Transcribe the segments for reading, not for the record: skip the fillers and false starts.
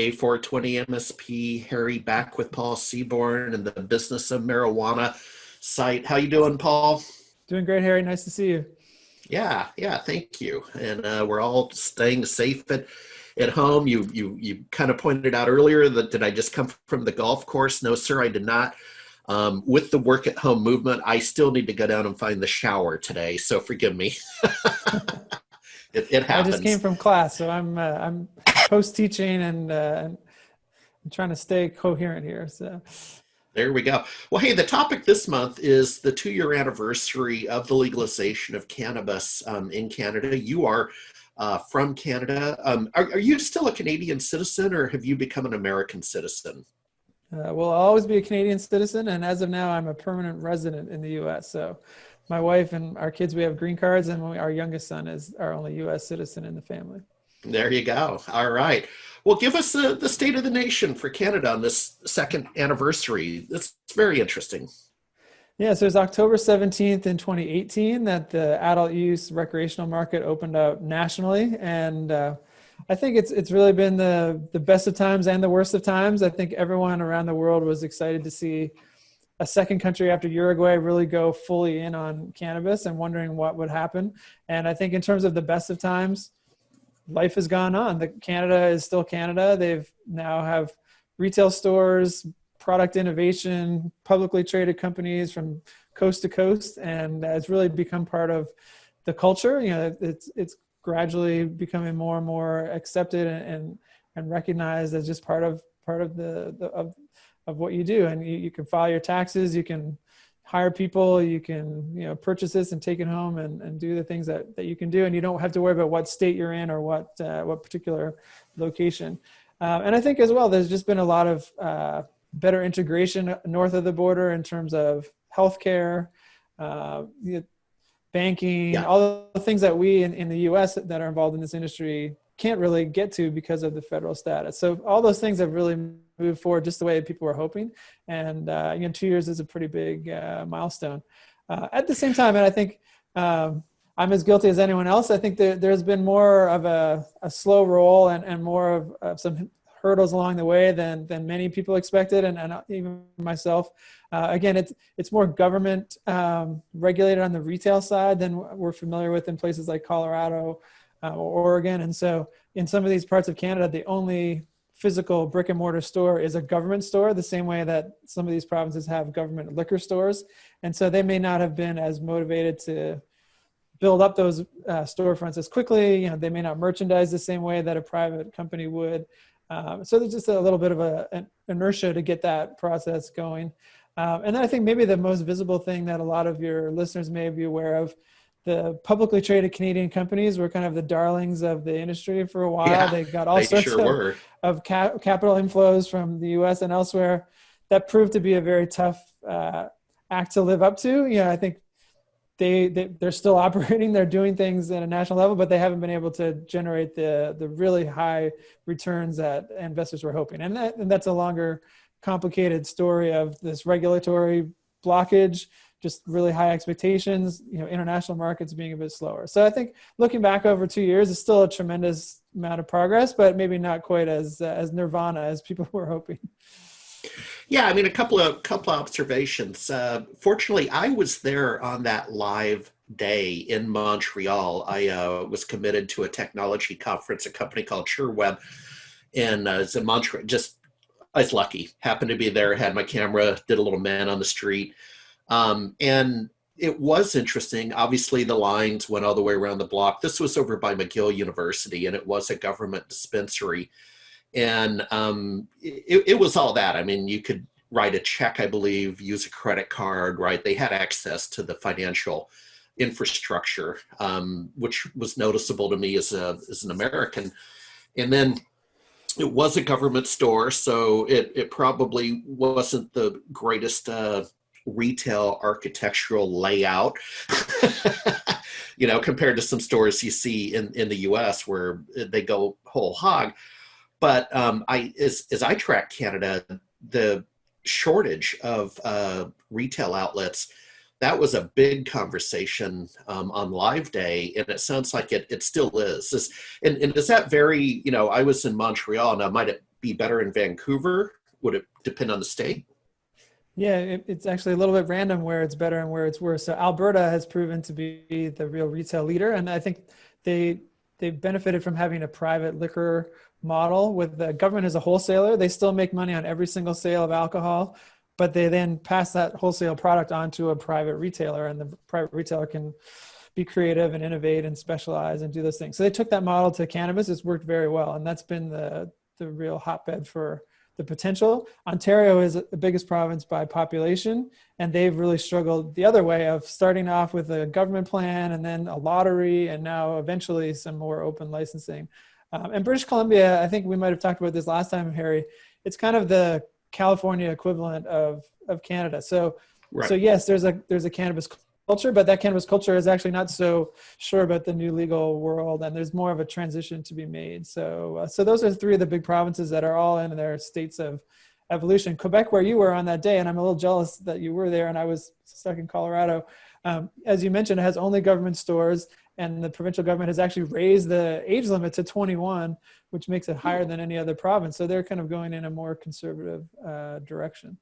Day 420 MSP. Harry back with Paul Seaborn and the Business of Marijuana site. How you doing, Paul? Doing great, Harry. Nice to see you. Yeah, thank you. And we're all staying safe at home. You kind of pointed out earlier that did I just come from the golf course? No, sir, I did not. With the work at home movement, I still need to go down and find the shower today. So forgive me. It I just came happens. from class, so I'm post teaching and I'm trying to stay coherent here. So There we go. Well, hey, the topic this month is the 2-year anniversary of the legalization of cannabis in Canada. You are from Canada. Are you still a Canadian citizen or have you become an American citizen? well, I'll always be a Canadian citizen, and as of now, I'm a permanent resident in the U.S. So my wife and our kids, we have green cards, and our youngest son is our only U.S. citizen in the family. There you go. All right. Well, give us the state of the nation for Canada on this second anniversary. It's very interesting. Yeah, so it's October 17th in 2018 that the adult use recreational market opened up nationally. And I think it's really been the best of times and the worst of times. I think everyone around the world was excited to see a second country after Uruguay really go fully in on cannabis and wondering what would happen. And I think in terms of the best of times, life has gone on. Canada is still Canada. They've now have retail stores, product innovation, publicly traded companies from coast to coast, and it's really become part of the culture. You know, it's gradually becoming more and more accepted and recognized as just part of of what you do. And you can file your taxes, you can hire people, you can purchase this and take it home and do the things that you can do, and you don't have to worry about what state you're in or what particular location. And I think as well, there's just been a lot of better integration north of the border in terms of healthcare, banking, Yeah. all the things that we in the U.S. that are involved in this industry can't really get to because of the federal status. So all those things have really moved forward just the way people were hoping. And 2 years is a pretty big milestone. At the same time, and I think I'm as guilty as anyone else, I think there's been more of a slow roll and more of some hurdles along the way than many people expected, and even myself. Again, it's more government regulated on the retail side than we're familiar with in places like Colorado or Oregon. And so in some of these parts of Canada, the only physical brick and mortar store is a government store, the same way that some of these provinces have government liquor stores. And so they may not have been as motivated to build up those storefronts as quickly. They may not merchandise the same way that a private company would. So there's just a little bit of an inertia to get that process going. And then I think maybe the most visible thing that a lot of your listeners may be aware of, the publicly traded Canadian companies were kind of the darlings of the industry for a while. Yeah, They got all they sorts sure were. of capital inflows from the US and elsewhere. That proved to be a very tough act to live up to. I think they're still operating, they're doing things at a national level, but they haven't been able to generate the really high returns that investors were hoping. And that's a longer, complicated story of this regulatory blockage, just really high expectations, international markets being a bit slower. So I think looking back over 2 years is still a tremendous amount of progress, but maybe not quite as nirvana as people were hoping. Yeah, I mean, a couple of observations. Fortunately, I was there on that live day in Montreal. I was committed to a technology conference, a company called SureWeb, and it's in Montreal. I was lucky, happened to be there, had my camera, did a little man on the street. And it was interesting. Obviously, the lines went all the way around the block. This was over by McGill University, and it was a government dispensary. And it was all that. I mean, you could write a check, I believe, use a credit card, right? They had access to the financial infrastructure, which was noticeable to me as an American. And then it was a government store, so it probably wasn't the greatest retail architectural layout, compared to some stores you see in the US where they go whole hog. But as I track Canada, the shortage of retail outlets, that was a big conversation on Live Day, and it sounds like it still is. And does that vary? I was in Montreal, now might it be better in Vancouver? Would it depend on the state? Yeah, it's actually a little bit random where it's better and where it's worse. So Alberta has proven to be the real retail leader, and I think they they've benefited from having a private liquor model with the government as a wholesaler. They still make money on every single sale of alcohol, but they then pass that wholesale product on to a private retailer, and the private retailer can be creative and innovate and specialize and do those things. So they took that model to cannabis. It's worked very well, and that's been the real hotbed for the potential. Ontario is the biggest province by population, and they've really struggled the other way of starting off with a government plan and then a lottery, and now eventually some more open licensing. And British Columbia, I think we might have talked about this last time, Harry. It's kind of the California equivalent of Canada. So, Right. so yes, there's a cannabis culture, but that cannabis culture is actually not so sure about the new legal world, and there's more of a transition to be made. So those are three of the big provinces that are all in their states of evolution. Quebec, where you were on that day, and I'm a little jealous that you were there and I was stuck in Colorado. As you mentioned, it has only government stores, and the provincial government has actually raised the age limit to 21, which makes it higher than any other province. So they're kind of going in a more conservative direction.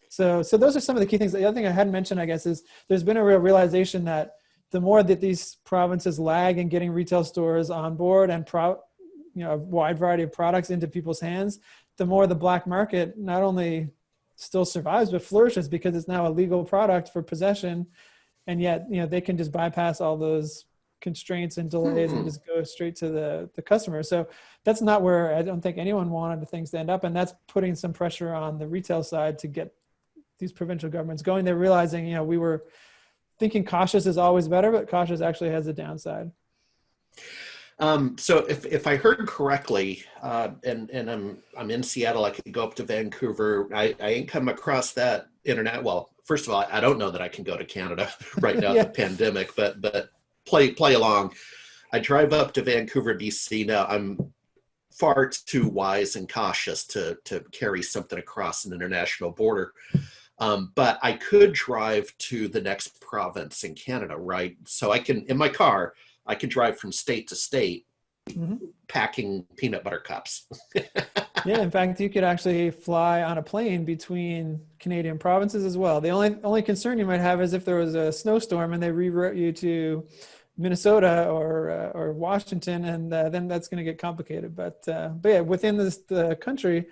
So those are some of the key things. The other thing I hadn't mentioned, I guess, is there's been a real realization that the more that these provinces lag in getting retail stores on board and a wide variety of products into people's hands, the more the black market not only still survives but flourishes, because it's now a legal product for possession, and yet they can just bypass all those constraints and delays and just go straight to the customer. So that's not where I don't think anyone wanted things to end up, and that's putting some pressure on the retail side to get these provincial governments going. They're realizing, we were thinking cautious is always better, but cautious actually has a downside. So if I heard correctly, and I'm in Seattle, I could go up to Vancouver. I ain't come across that internet. Well, first of all, I don't know that I can go to Canada right now Yeah. at the pandemic, but play along. I drive up to Vancouver, BC. Now I'm far too wise and cautious to carry something across an international border. But I could drive to the next province in Canada, right? So I can, in my car, I can drive from state to state, packing peanut butter cups. Yeah, in fact, you could actually fly on a plane between Canadian provinces as well. The only concern you might have is if there was a snowstorm and they reroute you to Minnesota or Washington, and then that's going to get complicated. But yeah, within the country,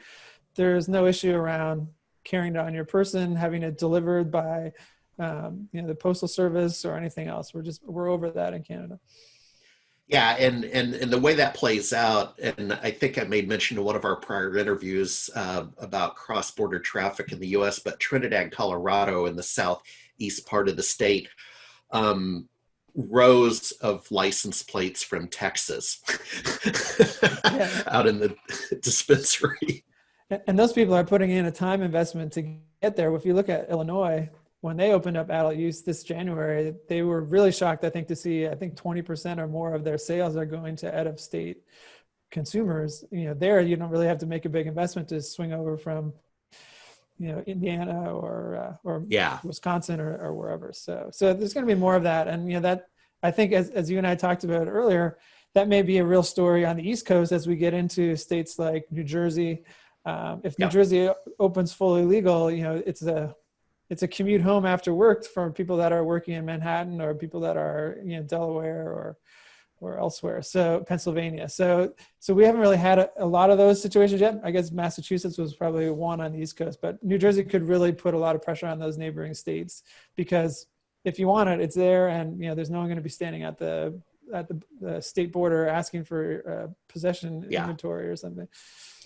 there's no issue around carrying it on your person, having it delivered by the postal service or anything else. We're over that in Canada. Yeah, and the way that plays out, and I think I made mention in one of our prior interviews about cross-border traffic in the U.S., but Trinidad, Colorado, in the southeast part of the state, rows of license plates from Texas out in the dispensary. And those people are putting in a time investment to get there. If you look at Illinois, when they opened up adult use this January, they were really shocked, I think, to see, 20% or more of their sales are going to out of state consumers. There you don't really have to make a big investment to swing over from, Indiana or Wisconsin or wherever. So there's going to be more of that. And, that I think as you and I talked about earlier, that may be a real story on the East Coast as we get into states like New Jersey. If New Jersey opens fully legal, it's a commute home after work for people that are working in Manhattan or people that are Delaware or elsewhere. So Pennsylvania. So we haven't really had a lot of those situations yet. I guess Massachusetts was probably one on the East Coast, but New Jersey could really put a lot of pressure on those neighboring states, because if you want it, it's there, and there's no one going to be standing at the state border asking for possession inventory or something.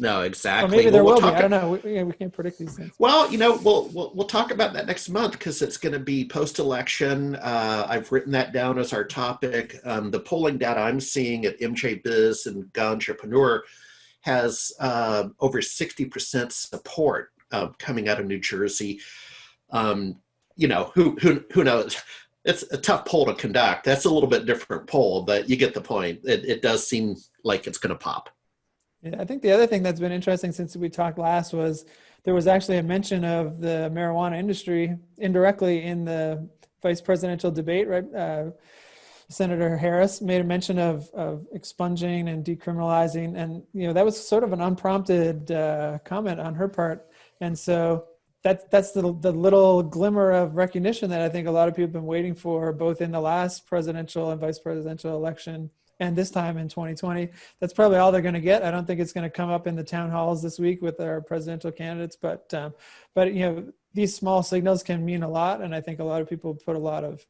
No, exactly. Or maybe there will be. I don't know. We can't predict these things. Well, we'll talk about that next month, because it's going to be post-election. I've written that down as our topic. The polling data I'm seeing at MJ Biz and Ganjapreneur has over 60% support coming out of New Jersey. Who knows? It's a tough poll to conduct. That's a little bit different poll, but you get the point. It does seem like it's going to pop. Yeah, I think the other thing that's been interesting since we talked last was there was actually a mention of the marijuana industry indirectly in the vice presidential debate, right? Senator Harris made a mention of expunging and decriminalizing, and that was sort of an unprompted comment on her part, and so that's the little glimmer of recognition that I think a lot of people have been waiting for, both in the last presidential and vice presidential election and this time in 2020. That's probably all they're going to get. I don't think it's going to come up in the town halls this week with our presidential candidates, but these small signals can mean a lot, and I think a lot of people put a lot of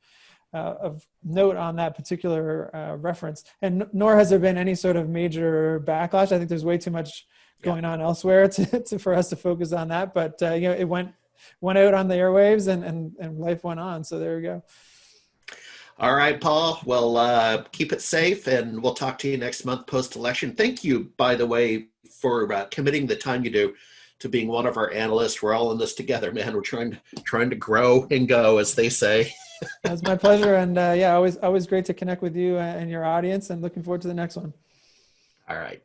note on that particular reference. And nor has there been any sort of major backlash. I think there's way too much going on elsewhere for us to focus on that. But it went out on the airwaves, and life went on. So there we go. All right, Paul. Well, keep it safe, and we'll talk to you next month post-election. Thank you, by the way, for committing the time you do to being one of our analysts. We're all in this together, man. We're trying to grow and go, as they say. That's my pleasure, and always great to connect with you and your audience, and looking forward to the next one. All right.